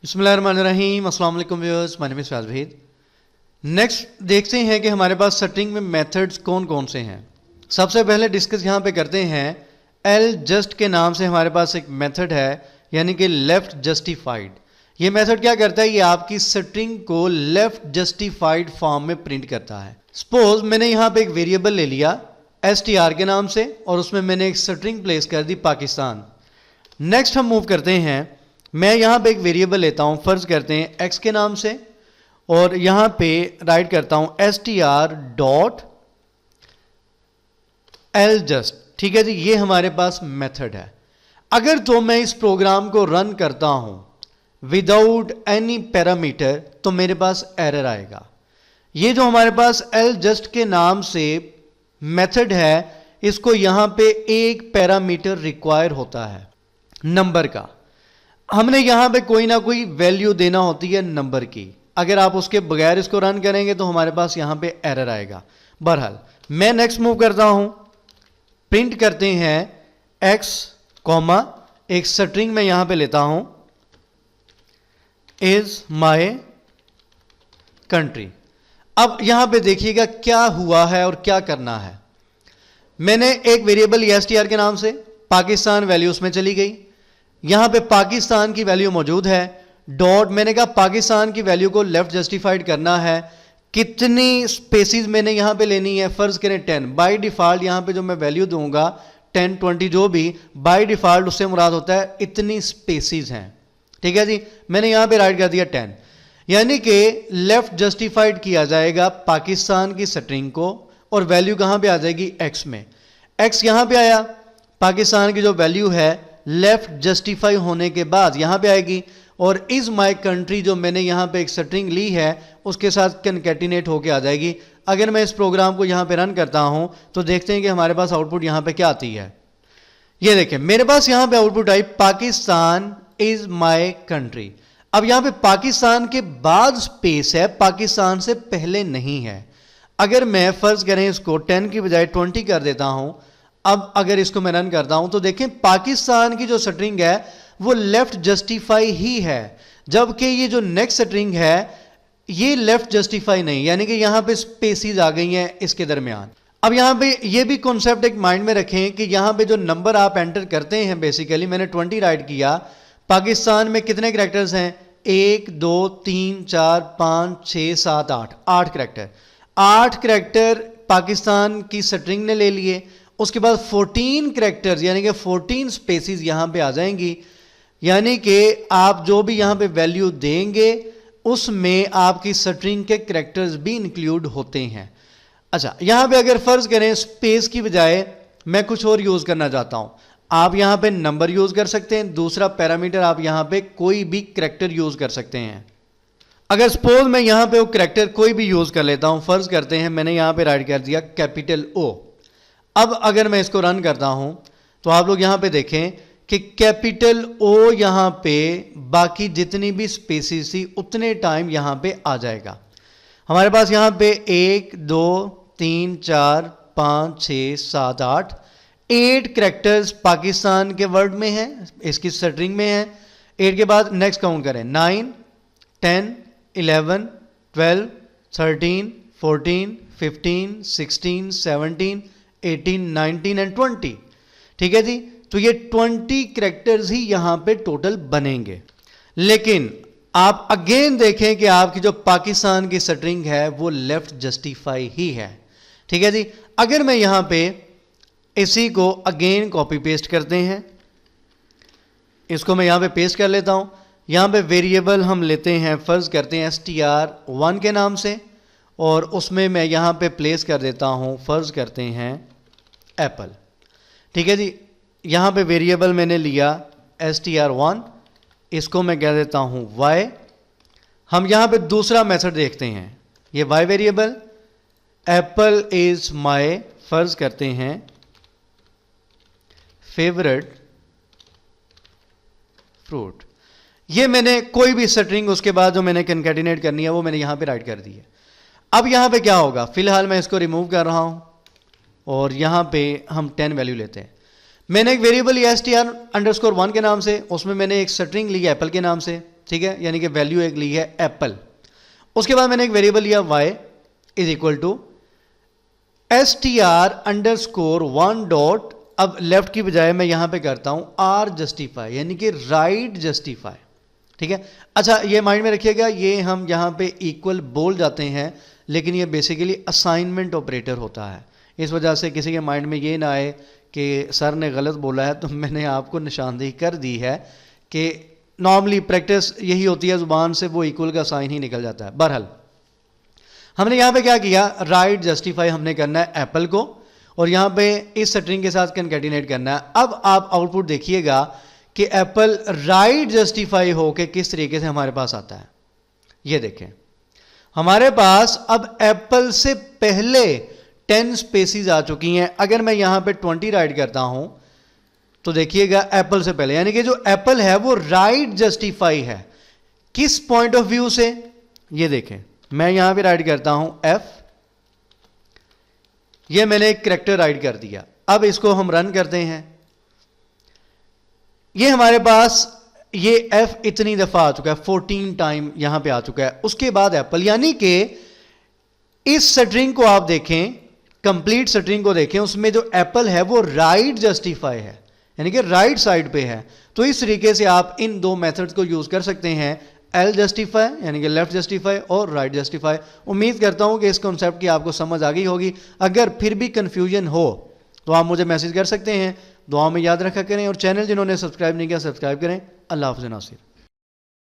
बिस्मिल्लाहिर्रहमानिर्रहीम। अस्सलाम वालेकुम viewers, my name is Faiz Waheed. Next देखते हैं कि हमारे पास स्ट्रिंग में मेथड्स कौन कौन से हैं। सबसे पहले डिस्कस यहाँ पे करते हैं एल जस्ट के नाम से हमारे पास एक मेथड है, यानी कि लेफ्ट जस्टिफाइड। ये मेथड क्या करता है, ये आपकी स्ट्रिंग को लेफ्ट जस्टिफाइड फॉर्म में प्रिंट करता है। सपोज मैंने यहाँ पे एक वेरिएबल ले लिया str के नाम से और उसमें मैंने एक स्ट्रिंग प्लेस कर दी पाकिस्तान। नेक्स्ट हम मूव करते हैं, मैं यहां पे एक वेरिएबल लेता हूं, फर्ज करते हैं x के नाम से, और यहां पे राइट करता हूं str डॉट एल जस्ट। ठीक है जी, ये हमारे पास मेथड है। अगर तो मैं इस प्रोग्राम को रन करता हूं विदाउट एनी पैरामीटर तो मेरे पास एरर आएगा। ये जो हमारे पास एल जस्ट के नाम से मेथड है, इसको यहां पे एक पैरामीटर रिक्वायर होता है नंबर का। हमने यहां पे कोई ना कोई वैल्यू देना होती है नंबर की। अगर आप उसके बगैर इसको रन करेंगे तो हमारे पास यहां पे एरर आएगा। बहरहाल मैं नेक्स्ट मूव करता हूं, प्रिंट करते हैं x कॉमा एक स्ट्रिंग में यहां पे लेता हूं इज माय कंट्री। अब यहां पे देखिएगा क्या हुआ है और क्या करना है। मैंने एक वेरिएबल str के नाम से पाकिस्तान वैल्यू उसमें चली गई, यहां पे पाकिस्तान की वैल्यू मौजूद है। डॉट मैंने कहा पाकिस्तान की वैल्यू को लेफ्ट जस्टिफाइड करना है। कितनी स्पेसिस मैंने यहां पे लेनी है, फर्ज करें 10। बाय डिफॉल्ट यहां पे जो मैं वैल्यू दूंगा 10 20 जो भी बाय डिफॉल्ट उससे मुराद होता है इतनी स्पेसिस हैं। ठीक है जी, मैंने यहां पे राइट कर दिया 10, यानी कि लेफ्ट जस्टिफाइड किया जाएगा पाकिस्तान की स्ट्रिंग को और वैल्यू कहां पे आ जाएगी x में। x यहां पे आया, पाकिस्तान की जो वैल्यू है लेफ्ट जस्टिफाई होने के बाद यहां पे आएगी, और इज माय कंट्री जो मैंने यहां पे एक स्ट्रिंग ली है उसके साथ कनकैटिनेट होके आ जाएगी। अगर मैं इस प्रोग्राम को यहां पे रन करता हूं तो देखते हैं कि हमारे पास आउटपुट यहां पे क्या आती है। ये देखें मेरे पास यहां पे output I Pakistan is my country. अब यहां पे पाकिस्तान के बाद स्पेस है, पाकिस्तान से पहले नहीं है। अगर मैं फर्ज करें इसको 10 की बजाय 20 कर देता हूं, अब अगर इसको मैं रन करता हूं तो देखें पाकिस्तान की जो स्ट्रिंग है वो लेफ्ट जस्टिफाई ही है, जबकि ये जो नेक्स्ट स्ट्रिंग है ये लेफ्ट जस्टिफाई नहीं, यानी कि यहां पे स्पेसिस आ गई हैं इसके दरमियान। अब यहां पे ये भी कॉन्सेप्ट एक माइंड में रखें कि यहां पे जो नंबर आप एंटर करते हैं, बेसिकली मैंने 20 राइट किया, पाकिस्तान में कितने कैरेक्टर्स हैं, 1 2 3 4 5 6 7 8 8 कैरेक्टर। 8 कैरेक्टर पाकिस्तान की स्ट्रिंग ने ले लिए, उसके बाद 14 कैरेक्टर्स यानी कि 14 स्पेसिस यहां पे आ जाएंगी, यानी कि आप जो भी यहां पे वैल्यू देंगे उसमें आपकी स्ट्रिंग के कैरेक्टर्स भी इंक्लूड होते हैं। अच्छा, यहां पे अगर फर्ज करें स्पेस की बजाय मैं कुछ और यूज करना चाहता हूं, आप यहां पे नंबर यूज कर सकते हैं, दूसरा पैरामीटर आप यहां पे कोई भी कैरेक्टर यूज कर सकते हैं। अगर सपोज मैं यहां पे वो कैरेक्टर कोई भी यूज कर लेता हूं, फर्ज करते हैं मैंने यहां पे राइट कर दिया कैपिटल O। अब अगर मैं इसको रन करता हूं तो आप लोग यहां पे देखें कि कैपिटल O यहां पे बाकी जितनी भी स्पेसिस थी उतने टाइम यहां पे आ जाएगा। हमारे पास यहां पे 1 2 3 4 5 6 7 8 कैरेक्टर्स पाकिस्तान के वर्ड में हैं, इसकी स्ट्रिंग में है। 8 के बाद नेक्स्ट काउंट करें 9 10 11 12 13 14 15 16 17 18 19 एंड 20। ठीक है जी, तो ये 20 कैरेक्टर्स ही यहां पे टोटल बनेंगे। लेकिन आप अगेन देखें कि आपकी जो पाकिस्तान की स्ट्रिंग है वो लेफ्ट जस्टिफाई ही है। ठीक है जी, अगर मैं यहां पे इसी को अगेन कॉपी पेस्ट करते हैं, इसको मैं यहां पे पेस्ट कर लेता हूं। यहां पे वेरिएबल हम लेते हैं, फर्ज करते हैं str1 के नाम से, और उसमें मैं यहां पे प्लेस कर देता हूं, फर्ज करते हैं एप्पल। ठीक है जी, यहां पे वेरिएबल मैंने लिया str1, इसको मैं कह देता हूं y। हम यहां पे दूसरा मेथड देखते हैं, ये y variable Apple is my, फर्ज करते हैं फेवरेट फ्रूट। ये मैंने कोई भी स्ट्रिंग उसके बाद जो मैंने कनकैटिनेट करनी है वो मैंने यहां पे राइट कर दी है। अब यहां पे क्या होगा, फिलहाल मैं इसको रिमूव कर रहा हूं और यहां पे हम 10 वैल्यू लेते हैं। मैंने एक वेरिएबल str_1 के नाम से, उसमें मैंने एक स्ट्रिंग ली एप्पल के नाम से, ठीक है, यानी कि वैल्यू एक ली है एप्पल। उसके बाद मैंने एक वेरिएबल लिया y is equal to str_1 dot, अब लेफ्ट की बजाय मैं यहां पे करता हूं r जस्टिफाई, यानी कि राइट जस्टिफाई, ठीक है। अच्छा ये माइंड में रखिएगा, ये हम यहां पे इक्वल बोल जाते हैं, लेकिन ये बेसिकली असाइनमेंट ऑपरेटर होता है। इस वजह से किसी के माइंड में ये ना आए कि सर ने गलत बोला है, तो मैंने आपको निशानदेही कर दी है कि नॉर्मली प्रैक्टिस यही होती है, जुबान से वो इक्वल का साइन ही निकल जाता है। बहरहाल हमने यहां पे क्या किया, राइट जस्टिफाई हमने करना है एप्पल को, और यहां पे इस स्ट्रिंग के साथ कंकैटिनेट करना है। अब आप आउटपुट देखिएगा कि एप्पल राइट जस्टिफाई होके किस तरीके से हमारे पास आता है। ये देखें, हमारे पास अब एप्पल से पहले 10 स्पेसीज आ चुकी हैं। अगर मैं यहां पे 20 राइट करता हूं तो देखिएगा एप्पल से पहले, यानी कि जो एप्पल है वो राइट जस्टिफाई है। किस पॉइंट ऑफ व्यू से, ये देखें, मैं यहां पे राइट करता हूं f, ये मैंने एक करैक्टर राइट कर दिया। अब इसको हम रन करते हैं, ये हमारे पास ये f इतनी दफा आ चुका है, 14 टाइम यहां पे आ चुका है। उसके बाद एप्पल, यानी कि इस स्ट्रिंग को आप देखें, कंप्लीट स्ट्रिंग को देखें, उसमें जो एप्पल है वो राइट जस्टिफाई है, यानी कि राइट साइड पे है। तो इस तरीके से आप इन दो मेथड्स को यूज कर सकते हैं, एल जस्टिफाई यानी कि लेफ्ट जस्टिफाई और राइट जस्टिफाई। उम्मीद करता हूं कि इस कॉन्सेप्ट की आपको समझ आ गई होगी। अगर फिर भी कंफ्यूजन हो तो आप मुझे मैसेज कर सकते हैं। दुआ में याद रखा करें, और चैनल जिन्होंने सब्सक्राइब नहीं किया सब्सक्राइब करें। अल्लाह हाफ़िज़ नासिर।